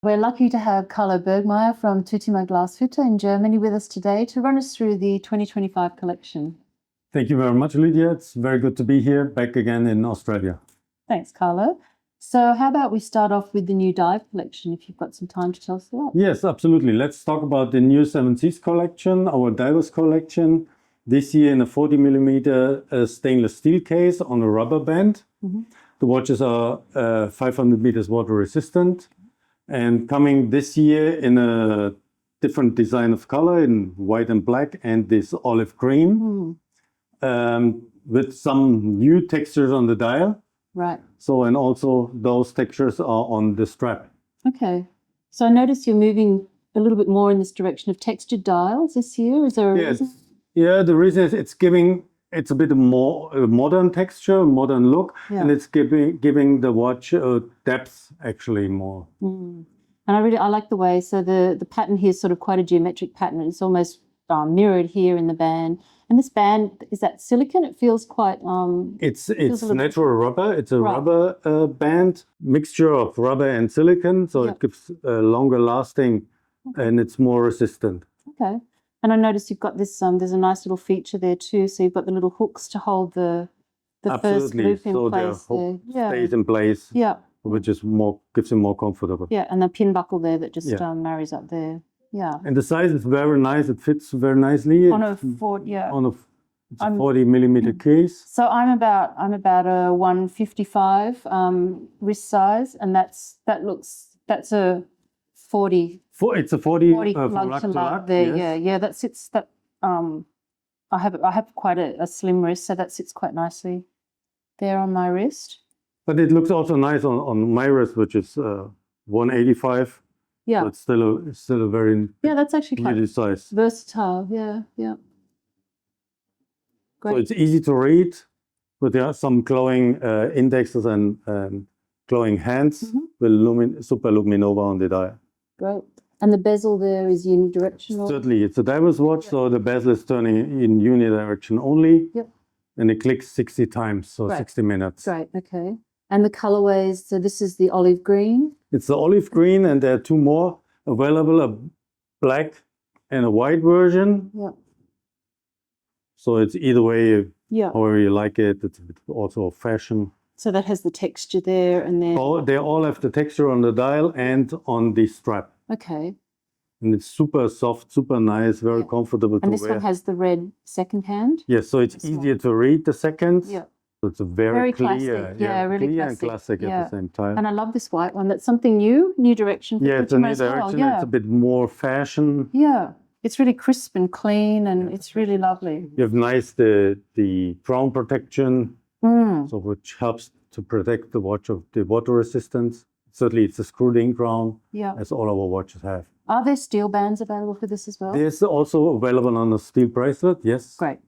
We're lucky to have Karlo Burgmayer from Tutima Glasshütte in Germany with us today to run us through the 2025 collection. Thank you very much, Lydia. It's very good to be here, back again in Australia. Thanks, Karlo. So how about we start off with the new dive collection, if you've got some time to tell us about? Yes, absolutely. Let's talk about the new 7 Seas collection, our divers collection. This year in a 40mm stainless steel case on a rubber band. Mm-hmm. The watches are 500 meters water resistant. And coming this year in a different design of color, in white and black, and this olive green, with some new textures on the dial. Right. So, and also those textures are on the strap. Okay. So I noticed you're moving a little bit more in this direction of textured dials this year. Is there a reason? Yeah, the reason is it's a bit more modern texture, modern look, and it's giving the watch depth actually more. Mm. And I like the way, so the pattern here is sort of quite a geometric pattern. It's almost mirrored here in the band. And this band, is that silicone? It feels quite... It's natural rubber. It's a rubber band, mixture of rubber and silicone, so it gives longer lasting and it's more resistant. Okay. And I noticed you've got this, there's a nice little feature there too. So you've got the little hooks to hold the first loop in place. So the hook stays in place. Yeah. Which is gives it more comfortable. Yeah, and the pin buckle there that just marries up there. Yeah. And the size is very nice. It fits very nicely. On a 40mm case. So I'm about a 155 wrist size, and that's a 40. It's a 40 from lug to lug there. Yes. Yeah. That sits that. I have quite a slim wrist, so that sits quite nicely there on my wrist. But it looks also nice on my wrist, which is 185. Yeah. So it's still a very that's actually quite size. Versatile. Yeah. Great. So it's easy to read, but there are some glowing indexes and glowing hands with super luminova on the dial. Great. And the bezel there is unidirectional? Certainly. It's a diver's watch, so the bezel is turning in unidirection only. Yep. And it clicks 60 times, so 60 minutes. Great, okay. And the colorways, so this is the olive green? It's the olive green, and there are two more available, a black and a white version. Yeah. So it's either way, however you like it. It's a bit also fashion. So that has the texture there, and then... They all have the texture on the dial and on the strap. Okay. And it's super soft, super nice, very comfortable to wear. And this one has the red second hand? Yes, so it's easier to read the seconds. Yeah. So it's a very clear, classic. Really clear classic. and classic at the same time. And I love this white one. That's something new direction. Yeah, it's a new direction. Yeah. It's a bit more fashion. Yeah, it's really crisp and clean, and it's really lovely. You have the crown protection, so which helps to protect the watch of the water resistance. Certainly, it's a screwed-in crown, as all our watches have. Are there steel bands available for this as well? There's also available on a steel bracelet, yes. Great.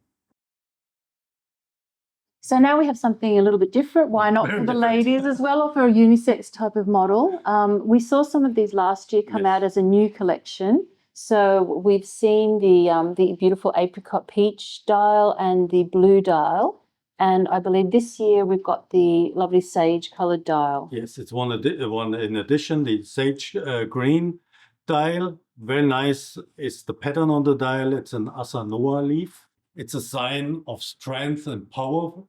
So now we have something a little bit different. Why not for the ladies as well, or for a unisex type of model? We saw some of these last year come out as a new collection. So we've seen the beautiful apricot peach dial and the blue dial. And I believe this year we've got the lovely sage coloured dial. Yes, it's one in addition, the sage green dial. Very nice is the pattern on the dial. It's an asanoa leaf. It's a sign of strength and power.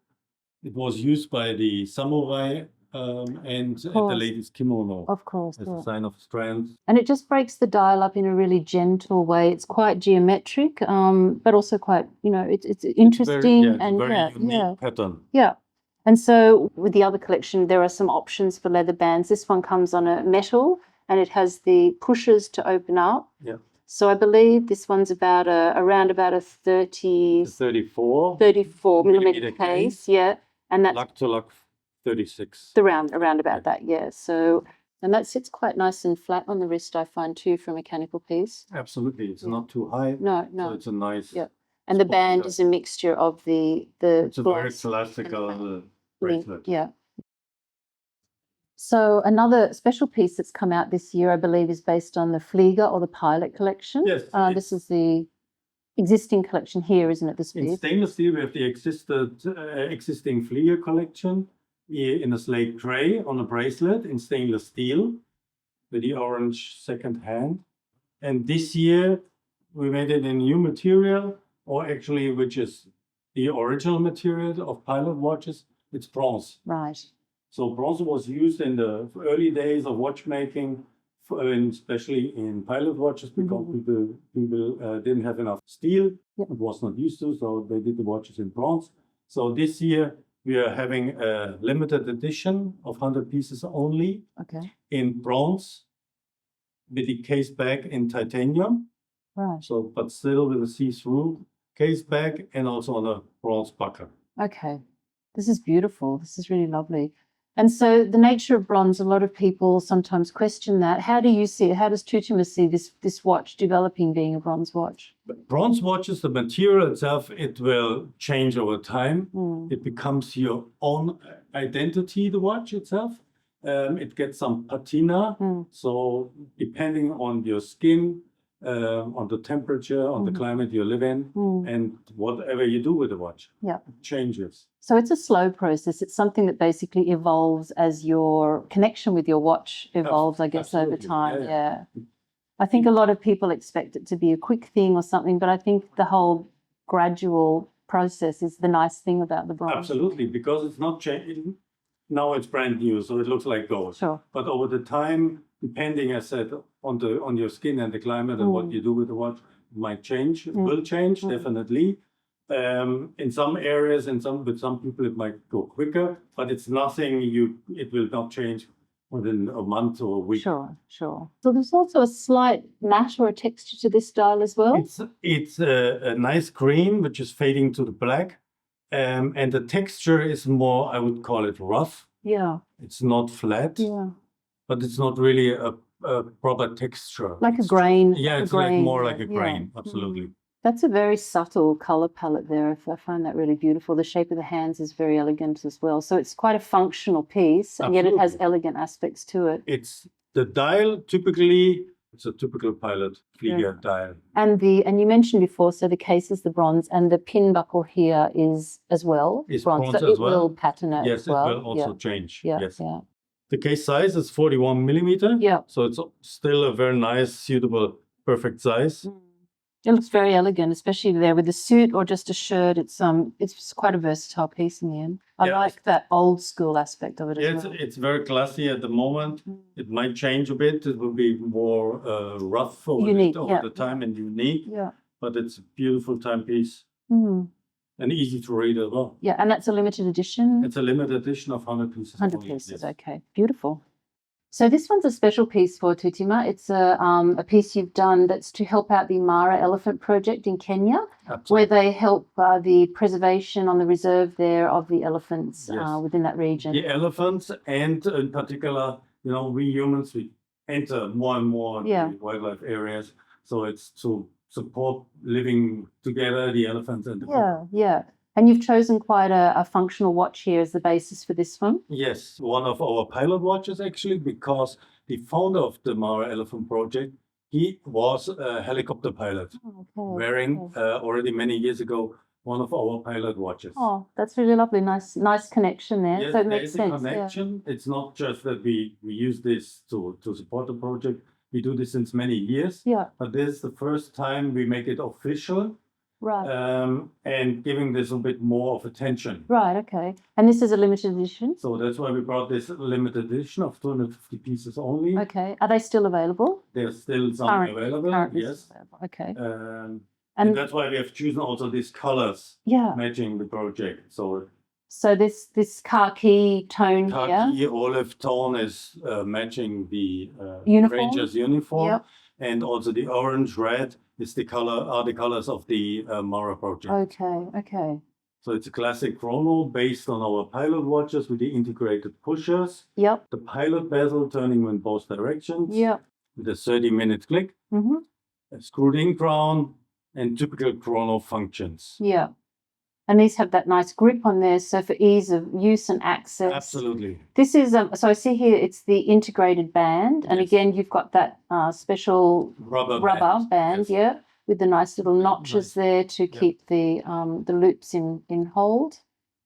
It was used by the samurai and the ladies' kimono. Of course. As a sign of strength. And it just breaks the dial up in a really gentle way. It's quite geometric, but also quite, it's interesting. Very unique pattern. Yeah. And so with the other collection, there are some options for leather bands. This one comes on a metal, and it has the pushers to open up. Yeah. So I believe this one's around about a 34 millimeter case. Yeah. And that's lug to lug 36. Around about that, yeah. So, and that sits quite nice and flat on the wrist, I find too, for a mechanical piece. Absolutely, it's not too high. No. So it's a nice. Yeah. And the band is a mixture of the. It's a very classical bracelet. Yeah. So another special piece that's come out this year, I believe, is based on the Flieger or the Pilot collection. Yes. This is the existing collection here, isn't it? This in stainless steel, we have the existing Flieger collection in a slate gray on a bracelet in stainless steel. with the orange second hand. And this year we made it in new material, or actually which is the original material of pilot watches. It's bronze. Right. So bronze was used in the early days of watchmaking, especially in pilot watches, because people didn't have enough steel. Yep. It was not used to, so they did the watches in bronze. So this year we are having a limited edition of 100 pieces only in bronze, with the case back in titanium. Right. So, but still with a see-through case back and also on a bronze buckle. Okay. This is beautiful. This is really lovely. And so the nature of bronze, a lot of people sometimes question that. How do you see it? How does Tutima see this watch developing being a bronze watch? Bronze watches, the material itself, it will change over time. It becomes your own identity, the watch itself. It gets some patina. So depending on your skin, on the temperature, on the climate you live in, and whatever you do with the watch, it changes. So it's a slow process. It's something that basically evolves as your connection with your watch evolves, I guess, over time. Yeah. I think a lot of people expect it to be a quick thing or something, but I think the whole gradual process is the nice thing about the bronze. Absolutely, because it's not changing. Now it's brand new, so it looks like gold. Sure. But over the time, depending, as I said, on your skin and the climate and what you do with the watch, it might change. It will change, definitely. In some areas, with some people, it might go quicker, but it's nothing. It will not change within a month or a week. Sure. So there's also a slight matte or a texture to this dial as well. It's a nice green, which is fading to the black. And the texture is more, I would call it rough. Yeah. It's not flat. Yeah. But it's not really a proper texture. Like a grain. Yeah, it's grain. like more like a grain. Absolutely. That's a very subtle color palette there. I find that really beautiful. The shape of the hands is very elegant as well. So it's quite a functional piece, and yet it has elegant aspects to it. It's the dial, typically, it's a typical pilot Flieger dial. And you mentioned before, so the case is the bronze, and the pin buckle here is as well. It's bronze, so as it will patina as well. Yes, it will also change. Yeah, yes. yeah. The case size is 41 millimeter. Yeah. So it's still a very nice, suitable, perfect size. It looks very elegant, especially there with the suit or just a shirt. It's quite a versatile piece in the end. I like that old school aspect of it as well. It's very classy at the moment. It might change a bit. It will be more rough over the time and unique. Yeah. But it's a beautiful timepiece. And easy to read as well. Yeah, and that's a limited edition? It's a limited edition of 100 pieces. 100 pieces, okay. Beautiful. So this one's a special piece for Tutima. It's a piece you've done that's to help out the Mara Elephant Project in Kenya, where they help the preservation on the reserve there of the elephants within that region. The elephants, and in particular, we humans, we enter more and more the wildlife areas. So it's to support living together, the elephants and the people. Yeah. And you've chosen quite a functional watch here as the basis for this one? Yes, one of our pilot watches actually, because the founder of the Mara Elephant Project, he was a helicopter pilot, wearing already many years ago one of our pilot watches. Oh, that's really lovely. Nice connection there. Yes, so it makes sense. A connection. Yeah. It's not just that we use this to support the project. We do this since many years. Yeah. But this is the first time we make it official. Right. And giving this a bit more of attention. Right, okay. And this is a limited edition? So that's why we brought this limited edition of 250 pieces only. Okay. Are they still available? There's still some available, yes. Available. Okay. And that's why we have chosen also these colors matching the project. So this khaki tone khaki olive tone is matching the Rangers uniform. Yep. And also the orange red is the colors of the Mara project. Okay. So it's a classic chrono based on our pilot watches with the integrated pushers. Yep. The pilot bezel turning in both directions. Yep. With a 30-minute click. A screwed-in crown and typical chrono functions. Yeah. And these have that nice grip on there, so for ease of use and access. Absolutely. This is, so I see here it's the integrated band. And again, you've got that special rubber band, with the nice little notches there to keep the loops in hold.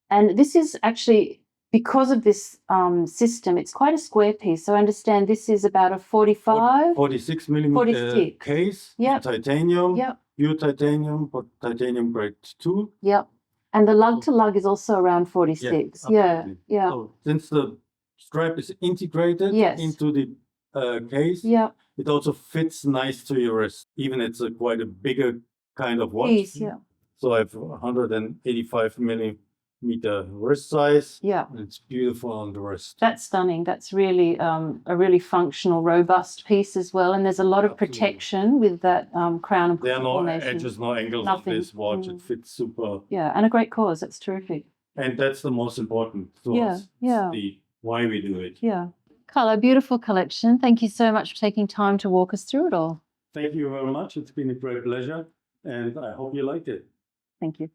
And this is actually because of this system, it's quite a square piece. So I understand this is about a 45? 46 millimeter 46. case, Yep. titanium, Yep. pure titanium, but titanium grade 2. Yep. And the lug to lug is also around 46. Yeah. absolutely. Yeah. So since the strap is integrated Yes. into the case, Yeah. it also fits nice to your wrist. Even it's quite a bigger kind of watch. Piece, yeah. So I have 185 millimeter wrist size. Yeah. And it's beautiful on the wrist. That's stunning. That's really a really functional, robust piece as well. And there's a lot of Absolutely. protection with that crown and There are no formation. edges, no angles Nothing. on this watch. It fits super. Yeah, and a great cause. That's terrific. And that's the most important to Yeah, us. yeah. The why we do it. Yeah. Karlo, beautiful collection. Thank you so much for taking time to walk us through it all. Thank you very much. It's been a great pleasure. And I hope you liked it. Thank you.